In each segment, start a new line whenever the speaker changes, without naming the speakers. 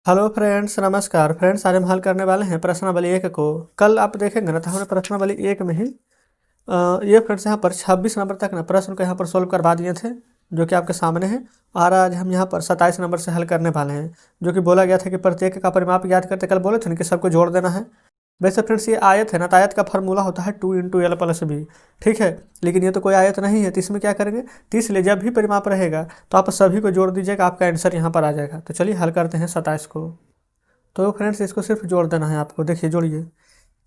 Hello friends, नमस्कार friends. आज हम हल करने वाले हैं प्रश्नावली 1 को। कल आप देखेंगे ना तो हमने प्रश्नावली 1 में ही ये फ्रेंड्स यहाँ पर 26 नंबर तक ना प्रश्न को यहाँ पर सोल्व करवा दिए थे, जो कि आपके सामने है। और आज हम यहाँ पर 27 नंबर से हल करने वाले हैं, जो कि बोला गया था कि प्रत्येक का परिमाप याद करते कल बोले थे ना कि सबको जोड़ देना है। वैसे फ्रेंड्स ये आयत है ना, तो आयत का फार्मूला होता है 2 × L + B। ठीक है, लेकिन ये तो कोई आयत नहीं है, तो इसमें क्या करेंगे, तो इसलिए जब भी परिमाप रहेगा तो आप सभी को जोड़ दीजिएगा, आपका आंसर यहाँ पर आ जाएगा। तो चलिए हल करते हैं 27 को। तो फ्रेंड्स इसको सिर्फ जोड़ देना है आपको। देखिए जोड़िए,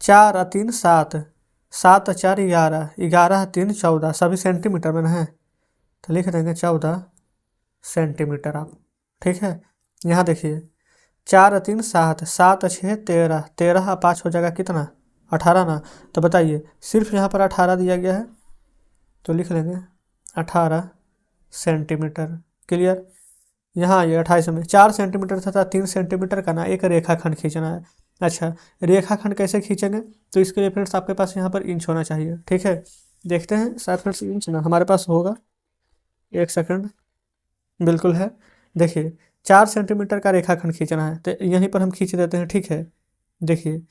4 और 3 7, 7 और 4 11, 11 और 3 14, सभी सेंटीमीटर में है तो लिख देंगे 14 सेंटीमीटर आप। ठीक है, यहाँ देखिए 4 और 3 7, 7 और 6 13, 13 और 5 हो जाएगा कितना, 18 ना। तो बताइए, सिर्फ यहाँ पर 18 दिया गया है तो लिख लेंगे 18 सेंटीमीटर। क्लियर। यहाँ ये 28 में 4 सेंटीमीटर तथा 3 सेंटीमीटर का ना एक रेखाखंड खींचना है। अच्छा, रेखाखंड कैसे खींचेंगे, तो इसके लिए फ्रेंड्स आपके पास यहाँ पर इंच होना चाहिए। ठीक है, देखते हैं शायद फ्रेंड्स इंच ना हमारे पास होगा। एक सेकंड, बिल्कुल है। देखिए 4 सेंटीमीटर का रेखाखंड खींचना है, तो यहीं पर हम खींच देते हैं। ठीक है, देखिए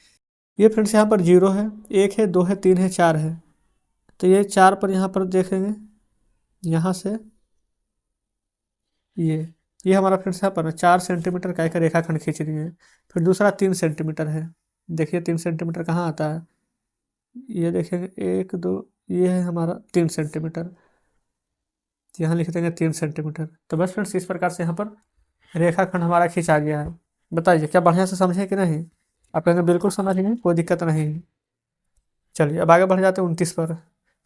ये फ्रेंड्स यहाँ पर 0 है, 1 है, 2 है, 3 है, 4 है। तो ये 4 पर यहाँ पर देखेंगे, यहाँ से ये हमारा फ्रेंड्स यहाँ पर 4 सेंटीमीटर का एक रेखाखंड खींच दिए हैं। फिर दूसरा 3 सेंटीमीटर है। देखिए 3 सेंटीमीटर कहाँ आता है, ये देखेंगे 1 2, ये है हमारा 3 सेंटीमीटर। यहाँ लिख देंगे 3 सेंटीमीटर। तो बस फ्रेंड्स इस प्रकार से यहाँ पर रेखाखंड हमारा खींचा गया है। बताइए क्या बढ़िया से समझे कि नहीं। आप कहेंगे बिल्कुल समझ गए, कोई दिक्कत नहीं। चलिए अब आगे बढ़ जाते हैं 29 पर।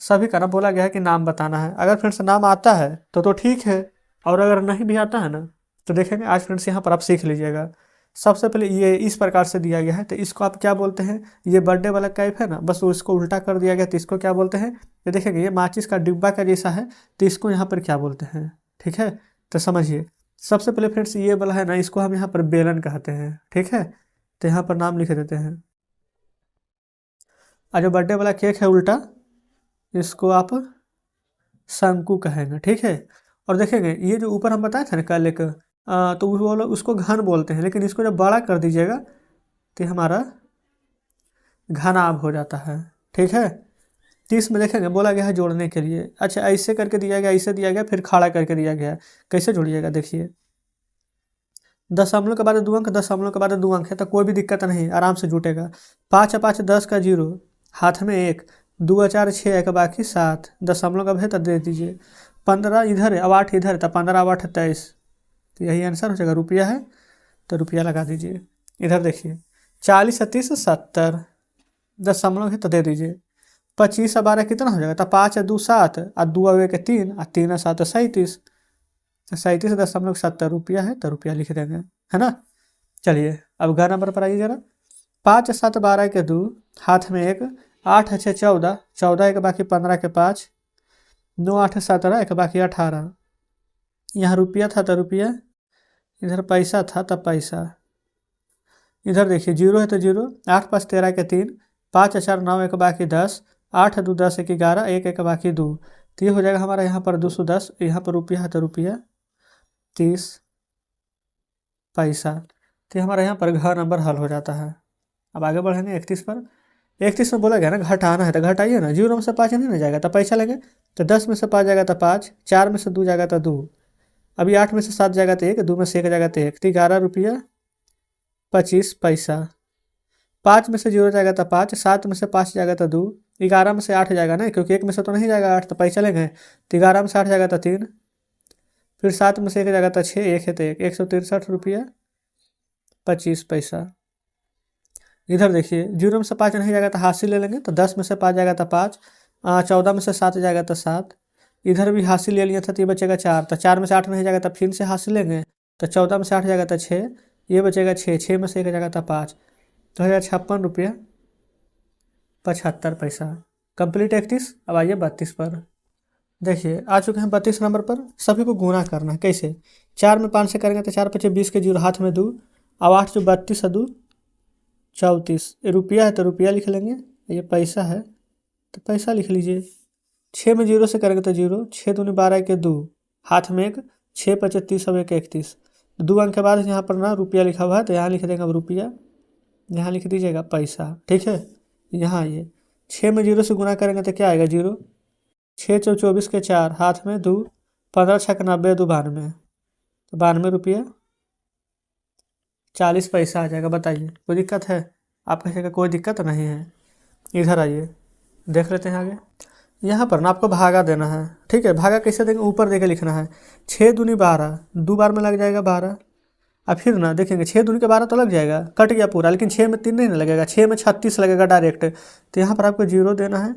सभी का ना बोला गया है कि नाम बताना है। अगर फ्रेंड्स नाम आता है तो ठीक है, और अगर नहीं भी आता है ना तो देखेंगे आज फ्रेंड्स यहाँ पर आप सीख लीजिएगा। सबसे पहले ये इस प्रकार से दिया गया है, तो इसको आप क्या बोलते हैं, ये बर्थडे वाला कैप है ना, बस वो इसको उल्टा कर दिया गया, तो इसको क्या बोलते हैं। ये देखेंगे ये माचिस का डिब्बा का जैसा है, तो इसको यहाँ पर क्या बोलते हैं। ठीक है, तो समझिए सबसे पहले फ्रेंड्स ये वाला है ना, इसको हम यहाँ पर बेलन कहते हैं। ठीक है, तो यहाँ पर नाम लिख देते हैं। और जो बर्थडे वाला केक है उल्टा, इसको आप शंकु कहेंगे। ठीक है, और देखेंगे ये जो ऊपर हम बताए थे ना कल एक, तो वो लोग उसको घन बोलते हैं, लेकिन इसको जब बड़ा कर दीजिएगा तो हमारा घनाभ हो जाता है। ठीक है, 30 में देखेंगे बोला गया है जोड़ने के लिए। अच्छा, ऐसे करके दिया गया, ऐसे दिया गया, फिर खड़ा करके दिया गया है। कैसे जोड़िएगा, देखिए दशमलव के बाद 2 अंक, दशमलव के बाद 2 अंक है तो कोई भी दिक्कत नहीं, आराम से जुटेगा। 5 और 5 10 का 0, हाथ में 1, 2 और 4 6, एक बाकी 7, दशमलव का है तो दे दीजिए। 15 इधर है, अब 8 इधर है, तो 15 और 8 23, तो यही आंसर हो जाएगा। रुपया है तो रुपया लगा दीजिए। इधर देखिए 40 और 30 70, दशमलव है तो दे दीजिए। 25 और 12 कितना हो जाएगा, तो 5 और 2 7, और 2 और 1 3, और 3 और 7 37, तो 37.70 रुपया है तो रुपया लिख देंगे, है ना। चलिए अब घर नंबर पर आइए जरा। 5 7 12 के 2, हाथ में 1, 8 6 14, 14 एक बाकी 15 के 5, 9 8 17, एक बाकी 18। यहाँ रुपया था तो रुपया, इधर पैसा था तो पैसा। इधर देखिए 0 है तो 0, 8 5 13 के 3, 5 4 9, एक बाकी 10, 8 2 10 1 11, 1 एक बाकी 2, तो ये हो जाएगा हमारा यहाँ पर 210। यहाँ पर रुपया है तो रुपया 30 पैसा। तो हमारे यहाँ पर घ नंबर हल हो जाता है। अब आगे बढ़ेंगे 31 पर। 31 में बोला गया ना घटाना है, तो घटाइए ना। 0 में से 5 नहीं ना जाएगा तो पैसा लेंगे, तो 10 में से 5 जाएगा तो 5, 4 में से 2 जाएगा तो 2, अभी 8 में से 7 जाएगा तो 1, 2 में से 1 जाएगा तो 1, तो 11 रुपया 25 पैसा। 5 में से 0 जाएगा तो 5, 7 में से 5 जाएगा तो 2, 11 में से 8 जाएगा ना, क्योंकि 1 में से तो नहीं जाएगा 8, तो पैसा लेंगे, तो 11 में से 8 जाएगा तो 3, फिर 7 में से 1 जाएगा तो 6, 1 है तो 1, 163 रुपया 25 पैसा। इधर देखिए 0 में से 5 नहीं जाएगा तो हासिल ले लेंगे, तो 10 में से 5 जाएगा तो 5, 14 में से 7 जाएगा तो 7, इधर भी हासिल ले लिया था तो ये बचेगा 4, तो 4 में से 8 नहीं जाएगा तो फिर से हासिल लेंगे, तो 14 में से 8 जाएगा तो 6, ये बचेगा 6, 6 में से 1 जाएगा तो 5, तो हो जाएगा 56 रुपया 75 पैसा। कंप्लीट 31। अब आइए 32 पर। देखिए आ चुके हैं 32 नंबर पर। सभी को गुणा करना है। कैसे, 4 में 5 से करेंगे तो 4 5 20 के 0, हाथ में 2, अब 8 जो 32 है 2 34, रुपया है तो रुपया लिख लेंगे, ये पैसा है तो पैसा लिख लीजिए। 6 में 0 से करेंगे तो 0, 6 दूनी 12 के 2, हाथ में 1, 6 25 30 अब 1 31, 2 अंक के बाद यहाँ पर ना रुपया लिखा हुआ है, तो यहाँ लिख देंगे अब रुपया, यहाँ लिख दीजिएगा पैसा। ठीक है, यहाँ ये 6 में 0 से गुना करेंगे तो क्या आएगा 0, 6 चौ 24 के 4, हाथ में 2, 15 छक 90, 2 92, तो 92 रुपया 40 पैसा आ जाएगा। बताइए कोई दिक्कत है? आप कहिएगा कोई दिक्कत नहीं है। इधर आइए देख लेते हैं आगे। यहाँ पर ना आपको भागा देना है। ठीक है, भागा कैसे देंगे, ऊपर देके लिखना है 6 दूनी 12, 2 बार में लग जाएगा 12। अब फिर ना देखेंगे 6 दूनी के 12 तो लग जाएगा, कट गया पूरा, लेकिन 6 में 3 नहीं ना लगेगा, 6 में 36 लगेगा डायरेक्ट। तो यहाँ पर आपको 0 देना है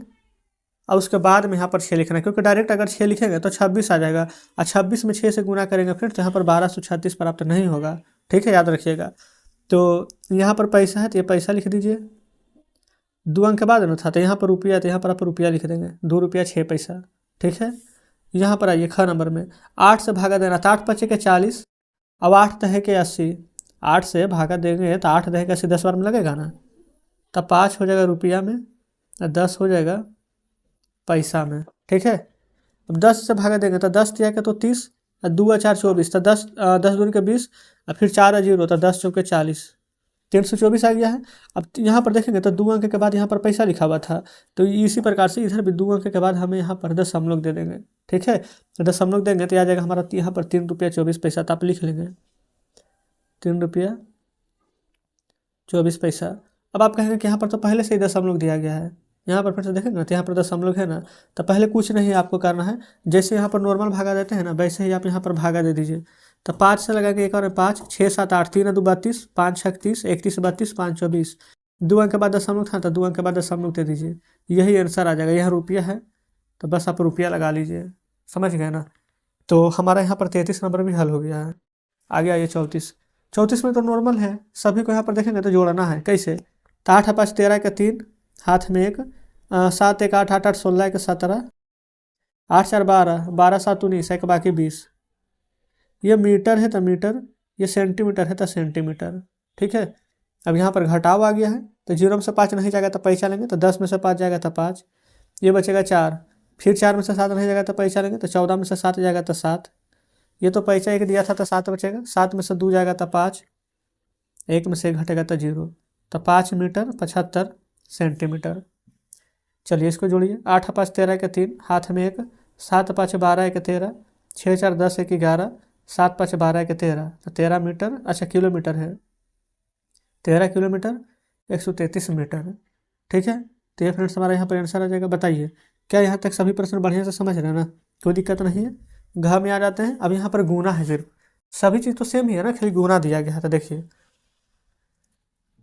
और उसके बाद में यहाँ पर 6 लिखना है, क्योंकि डायरेक्ट अगर 6 लिखेंगे तो 26 आ जाएगा, और 26 में 6 से गुना करेंगे फिर तो यहाँ पर 1236 प्राप्त नहीं होगा। ठीक है, याद रखिएगा। तो यहाँ पर पैसा है तो ये पैसा लिख दीजिए, 2 अंक के बाद ना था, तो यहाँ पर रुपया, तो यहाँ पर आप रुपया लिख देंगे, 2 रुपया 6 पैसा। ठीक है, यहाँ पर आइए ख नंबर में 8 से भागा देना, तो 8 पचे के 40, अब 8 दहे के 80, 8 से भागा देंगे तो 8 दहे के 80 10 बार में लगेगा ना, तब 5 हो जाएगा रुपया में और 10 हो जाएगा पैसा में। ठीक है, अब 10 से भागा देंगे तो 10 दिया के तो 30, 2 और 4 24, तो 10 दूनी के 20, और फिर 4 और 0 तो 10 चौके 40, 324 आ गया है। अब यहाँ पर देखेंगे तो 2 अंक के बाद यहाँ पर पैसा लिखा हुआ था, तो इसी प्रकार से इधर भी 2 अंक के बाद हमें यहाँ पर दशमलव दे देंगे। ठीक है, तो दशमलव देंगे तो आ जाएगा हमारा यहाँ पर 3 रुपया 24 पैसा, तो आप लिख लेंगे 3 रुपया 24 पैसा। अब आप कहेंगे कि यहाँ पर तो पहले से ही दशमलव दिया गया है, यहाँ पर फिर से देखेंगे ना तो यहाँ पर दशमलव है ना, तो पहले कुछ नहीं आपको करना है, जैसे यहाँ पर नॉर्मल भागा देते हैं ना वैसे ही आप यहाँ पर भागा दे दीजिए। तो 5 से लगाएंगे एक और 5, 6 7 8, 3 2 32, 5 6 30, 31 32, 5 24, 2 अंक के बाद दशमलव था तो 2 अंक के बाद दशमलव दे दीजिए, यही आंसर आ जाएगा। यहाँ रुपया है तो बस आप रुपया लगा लीजिए, समझ गए ना। तो हमारा यहाँ पर 33 नंबर भी हल हो गया है। आगे आइए 34 में तो नॉर्मल है, सभी को यहाँ पर देखेंगे तो जोड़ना है। कैसे, तो 8 5 13 के 3, हाथ में 1, 7 1 8 8 8 16 के 17, 8 4 12, 12 7 19, एक बाकी 20। ये मीटर है तो मीटर, ये सेंटीमीटर है तो सेंटीमीटर। ठीक है, अब यहाँ पर घटाव आ गया है, तो 0 में से 5 नहीं जाएगा तो पैसा लेंगे, तो 10 में से 5 जाएगा तो 5, ये बचेगा 4, फिर 4 में से 7 नहीं जाएगा तो पैसा लेंगे, तो 14 में से 7 जाएगा तो 7, ये तो पैसा 1 दिया था तो 7 बचेगा, 7 में से 2 जाएगा तो 5, 1 में से 1 घटेगा तो 0, तो 5 मीटर 75 सेंटीमीटर। चलिए इसको जोड़िए, 8 5 13 के 3, हाथ में 1, 7 5 12 के 13, 6 4 10 1 11, 7 5 12 के 13, तो 13 मीटर, अच्छा किलोमीटर है, 13 किलोमीटर 133 मीटर। ठीक है, तो ये फ्रेंड्स हमारा यहाँ पर आंसर आ जाएगा। बताइए क्या यहाँ तक सभी प्रश्न बढ़िया से समझ रहे हैं ना, कोई दिक्कत नहीं है। घ में आ जाते हैं, अब यहाँ पर गुना है, सिर्फ सभी चीज़ तो सेम ही है ना, खाली गुना दिया गया है। तो देखिए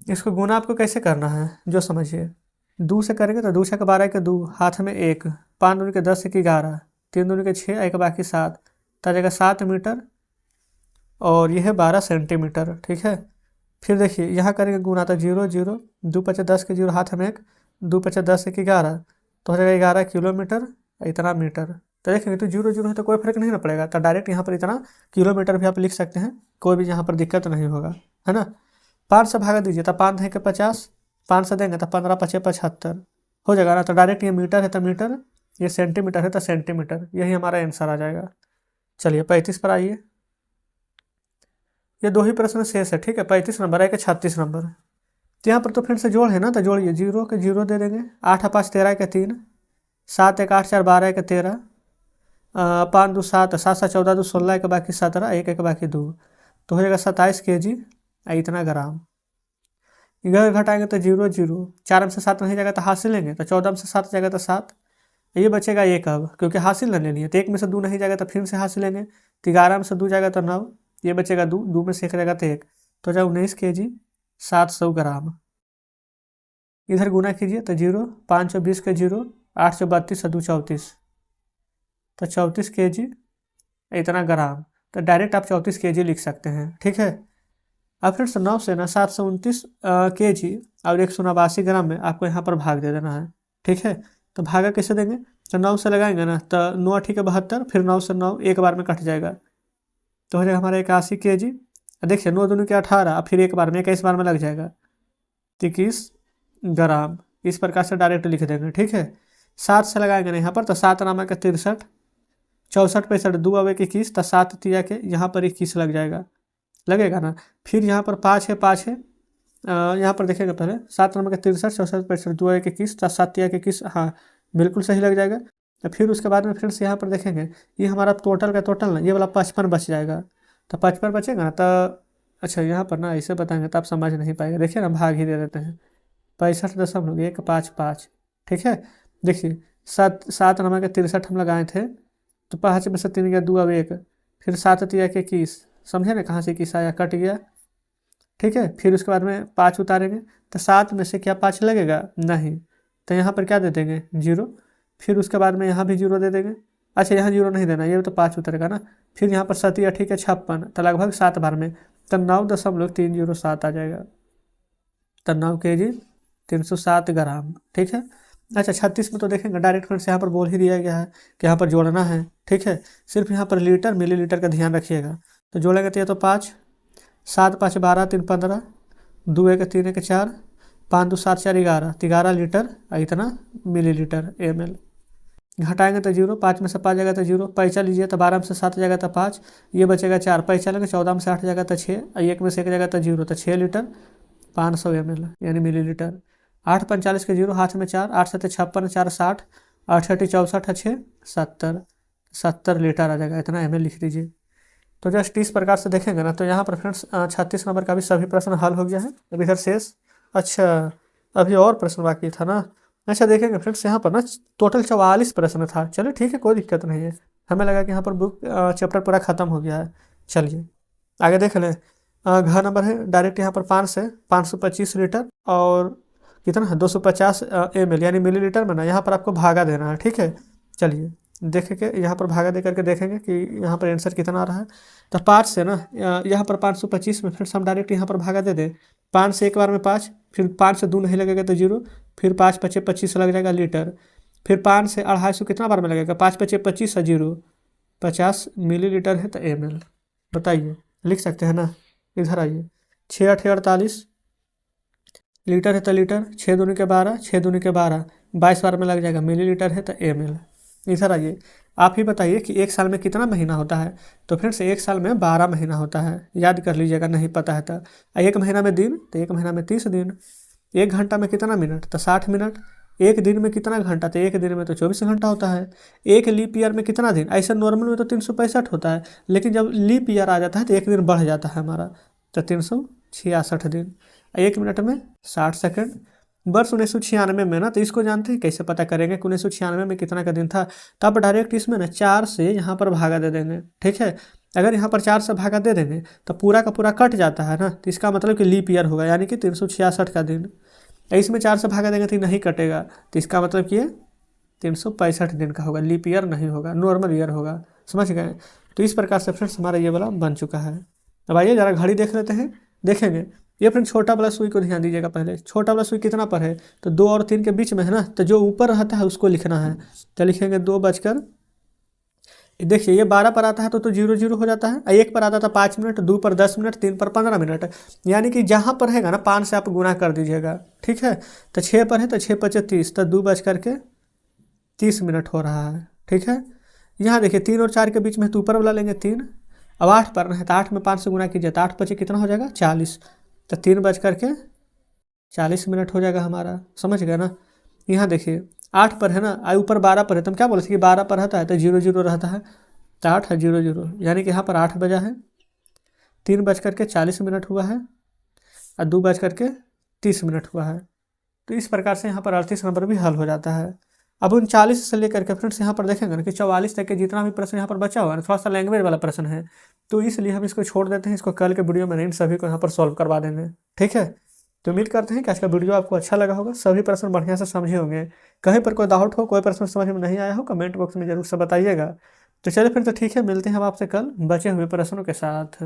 इसको गुना आपको कैसे करना है जो समझिए, 2 से करेंगे तो 2 6 12 के 2, हाथ में 1, 5 दूनी के 10 1 11, 3 दूनी के 6, एक बाकी 7, तो जाएगा 7 मीटर और यह है 12 सेंटीमीटर। ठीक है, फिर देखिए यहाँ करेंगे गुना, तो 0 0, 2 5 10 के 0, हाथ में 1, 2 5 10 1 11, तो हो जाएगा 11 किलोमीटर, इतना मीटर। तो देखेंगे तो 0 0 है तो कोई फर्क नहीं ना पड़ेगा, तो डायरेक्ट यहाँ पर इतना किलोमीटर भी आप लिख सकते हैं, कोई भी यहाँ पर दिक्कत नहीं होगा, है ना। 5 से भागा दीजिए, तो 5 है के 50, 5 से देंगे तो 15 5 75 हो जाएगा ना। तो डायरेक्ट ये मीटर है तो मीटर, ये सेंटीमीटर है तो सेंटीमीटर, यही हमारा आंसर आ जाएगा। चलिए 35 पर आइए, ये 2 ही प्रश्न शेष है। ठीक है, 35 नंबर है कि 36 नंबर, तो यहाँ पर तो फिर से जोड़ है ना, तो जोड़िए, 0 के 0 दे देंगे, 8 5 13 के 3, 7 1 8 4 12 के 13, 5 2 7, 7 7 14 2 16, एक बाकी 17, 1 1 बाकी 2, तो हो जाएगा 27 kg इतना ग्राम। इधर घटाएंगे तो 0 0, 4 में से 7 नहीं जाएगा तो हाथ से लेंगे, तो 14 में से 7 जाएगा तो 7, ये बचेगा 1, अब क्योंकि हासिल नहीं लेनी है, तो 1 में से 2 नहीं जाएगा तो फिर से हाथ से लेंगे, तो 11 में से 2 जाएगा तो 9, ये बचेगा 2, 2 में से 1 जाएगा तो 1, तो जाए 19 kg 700 ग्राम। इधर गुना कीजिए, तो 0 5 20 के 0, 8 32 2 34, तो 34 kg इतना ग्राम, तो डायरेक्ट आप 34 kg लिख सकते हैं। ठीक है, अब फिर से 9 से ना 729 kg और 189 ग्राम में आपको यहाँ पर भाग दे देना है। ठीक है, तो भागा कैसे देंगे, तो 9 से लगाएंगे ना, तो 9 ठीक है 72, फिर 9 से 9 एक बार में कट जाएगा, तो हो जाएगा हमारा 81 kg। देखिए 9 दूनी के 18, फिर एक बार में 21 बार में लग जाएगा 21 ग्राम, इस प्रकार से डायरेक्ट लिख देंगे। ठीक है, 7 से लगाएंगे ना यहाँ पर, तो 7 नामा के 63, 64 65 2 अब 21, तो 7 तिया के यहाँ पर 21 लग जाएगा, लगेगा ना। फिर यहाँ पर 5 है, 5 है, यहाँ पर देखेंगे पहले 7 नंबर का 63, 64, 65, 2 1 21, 7 1 21, हाँ बिल्कुल सही लग जाएगा। तो फिर उसके बाद में फ्रेंड्स यहाँ पर देखेंगे ये हमारा टोटल का टोटल ना, ये वाला 55 बच जाएगा। तो 55 बचेगा ना, तो अच्छा यहाँ पर ना ऐसे बताएंगे तो आप समझ नहीं पाएगा। देखिए ना, भाग ही दे देते हैं। 65.155, ठीक है। देखिए 7 नंबर का 63 हम लगाए थे, तो 5 में से 3 गया, 2 अब 1, फिर 7 3 के 21, समझे ना कहाँ से 21 आया, कट गया, ठीक है। फिर उसके बाद में 5 उतारेंगे, तो 7 में से क्या 5 लगेगा, नहीं, तो यहाँ पर क्या दे देंगे, 0। फिर उसके बाद में यहाँ भी 0 दे देंगे। अच्छा यहाँ 0 नहीं देना, ये तो 5 उतरेगा ना। फिर यहाँ पर 7 या ठीक है 56, तो लगभग 7 बार में, तो 9.307 आ जाएगा। तो 9 kg 307 ग्राम, ठीक है। अच्छा 36 में तो देखेंगे डायरेक्ट फ्रेंड्स यहाँ पर बोल ही दिया गया है कि यहाँ पर जोड़ना है, ठीक है। सिर्फ यहाँ पर लीटर मिलीलीटर का ध्यान रखिएगा। तो जोड़ेंगे तो ये तो 5, 7 5 12 3 15, 2 1 3 1 4, 5 2 7 4 11, 11 लीटर इतना मिलीलीटर ml। घटाएंगे तो 0, 5 में से 5 जाएगा तो 0, पैसा लीजिए तो 12 में से 7 जाएगा तो 5, ये बचेगा 4, पैसा लेंगे 14 में से 8 जाएगा तो 6, 1 में से 1 जाएगा तो 0, तो 6 लीटर 500 ml यानी मिलीलीटर। 8 45 के 0, हाथ में 4, 8 7 56, 4 60, 8 8 64, 6 70, 70 लीटर आ जाएगा, इतना ml लिख दीजिए। तो जस्ट इस प्रकार से देखेंगे ना, तो यहाँ पर फ्रेंड्स 36 नंबर का भी सभी प्रश्न हल हो गया है। अब इधर शेष, अच्छा अभी और प्रश्न बाकी था ना। अच्छा देखेंगे फ्रेंड्स यहाँ पर ना टोटल 44 प्रश्न था। चलिए ठीक है, कोई दिक्कत नहीं है। हमें लगा कि यहाँ पर बुक चैप्टर पूरा खत्म हो गया है। चलिए आगे देख लें। घ नंबर है डायरेक्ट यहाँ पर 5 से 525 लीटर और कितना है 250 ml यानी मिलीलीटर में ना, यहाँ पर आपको भागा देना है, ठीक है। चलिए देखेंगे यहाँ पर भागा दे करके देखेंगे कि यहाँ पर आंसर कितना आ रहा है। तो 5 से ना यहाँ पर 525 में फिर हम डायरेक्ट यहाँ पर भागा दे दें। 5 से एक बार में 5, फिर 5 से 2 नहीं लगेगा तो 0, फिर 5 5 25 लग जाएगा लीटर, फिर 5 से 250 कितना बार में लगेगा, 5 5 25 से 0, 50 मिलीलीटर है तो ml। बताइए, लिख सकते हैं ना। इधर आइए, 6 8 48 लीटर है तो लीटर, 6 दूनी के 12, 6 दूनी के 12, 22 बार में लग जाएगा, मिलीलीटर है तो ml। इधर आइए, आप ही बताइए कि एक साल में कितना महीना होता है। तो फ्रेंड्स एक साल में 12 महीना होता है, याद कर लीजिएगा नहीं पता है तो। एक महीना में दिन, तो एक महीना में 30 दिन। एक घंटा में कितना मिनट, तो 60 मिनट। एक दिन में कितना घंटा, तो एक दिन में तो 24 घंटा होता है। एक लीप ईयर में कितना दिन, ऐसा नॉर्मल में तो 365 होता है, लेकिन जब लीप ईयर आ जाता है तो एक दिन बढ़ जाता है हमारा, तो 366 दिन। एक मिनट में 60 सेकंड। वर्ष 1996 में ना, तो इसको जानते हैं कैसे पता करेंगे कि 1996 में कितना का दिन था। तो आप डायरेक्ट इसमें ना 4 से यहाँ पर भागा दे देंगे, ठीक है। अगर यहाँ पर 4 से भागा दे देंगे तो पूरा का पूरा कट जाता है ना, तो इसका मतलब कि लीप ईयर होगा, यानी कि 366 का दिन। इसमें 4 से भागा देंगे तो नहीं कटेगा, तो इसका मतलब कि ये 365 दिन का होगा, लीप ईयर नहीं होगा, नॉर्मल ईयर होगा। समझ गए। तो इस प्रकार से फ्रेंड्स हमारा ये वाला बन चुका है। अब आइए ज़रा घड़ी देख लेते हैं। देखेंगे ये फ्रेंड छोटा वाला सुई को ध्यान दीजिएगा। पहले छोटा वाला सुई कितना पर है, तो 2 और 3 के बीच में है ना, तो जो ऊपर रहता है उसको लिखना है। तो लिखेंगे 2 बजकर, देखिए ये 12 पर आता है तो 0 0 हो जाता है। 1 पर आता था 5 मिनट, 2 पर 10 मिनट, 3 पर 15 मिनट, यानी कि जहाँ पर रहेगा ना 5 से आप गुना कर दीजिएगा, ठीक है। तो 6 पर है तो 6 5 30, तो 2 बज करके 30 मिनट हो रहा है, ठीक है। यहाँ देखिए 3 और 4 के बीच में तो ऊपर वाला लेंगे 3। अब 8 पर है तो 8 में 5 से गुना कीजिए, तो 8 5 कितना हो जाएगा 40, तो 3 बज करके 40 मिनट हो जाएगा हमारा। समझ गए ना। यहाँ देखिए 8 पर है ना, ऊपर 12 पर है, तो हम क्या बोले थे कि 12 पर रहता है तो 0 0 रहता है, तो 8 है 0 0, यानी कि यहाँ पर 8 बजा है, 3 बज करके 40 मिनट हुआ है और 2 बज करके 30 मिनट हुआ है। तो इस प्रकार से यहाँ पर 38 नंबर भी हल हो जाता है। अब 39 से लेकर के फ्रेंड्स यहाँ पर देखेंगे ना कि 44 तक के जितना भी प्रश्न यहाँ पर बचा हुआ है, थोड़ा सा लैंग्वेज वाला प्रश्न है, तो इसलिए हम इसको छोड़ देते हैं। इसको कल के वीडियो में इन सभी को यहाँ पर सॉल्व करवा देंगे, ठीक है। तो उम्मीद करते हैं कि आज का वीडियो आपको अच्छा लगा होगा, सभी प्रश्न बढ़िया से समझे होंगे। कहीं पर कोई डाउट हो, कोई प्रश्न समझ में नहीं आया हो, कमेंट बॉक्स में जरूर से बताइएगा। तो चलिए फिर, तो ठीक है, मिलते हैं हम आपसे कल बचे हुए प्रश्नों के साथ।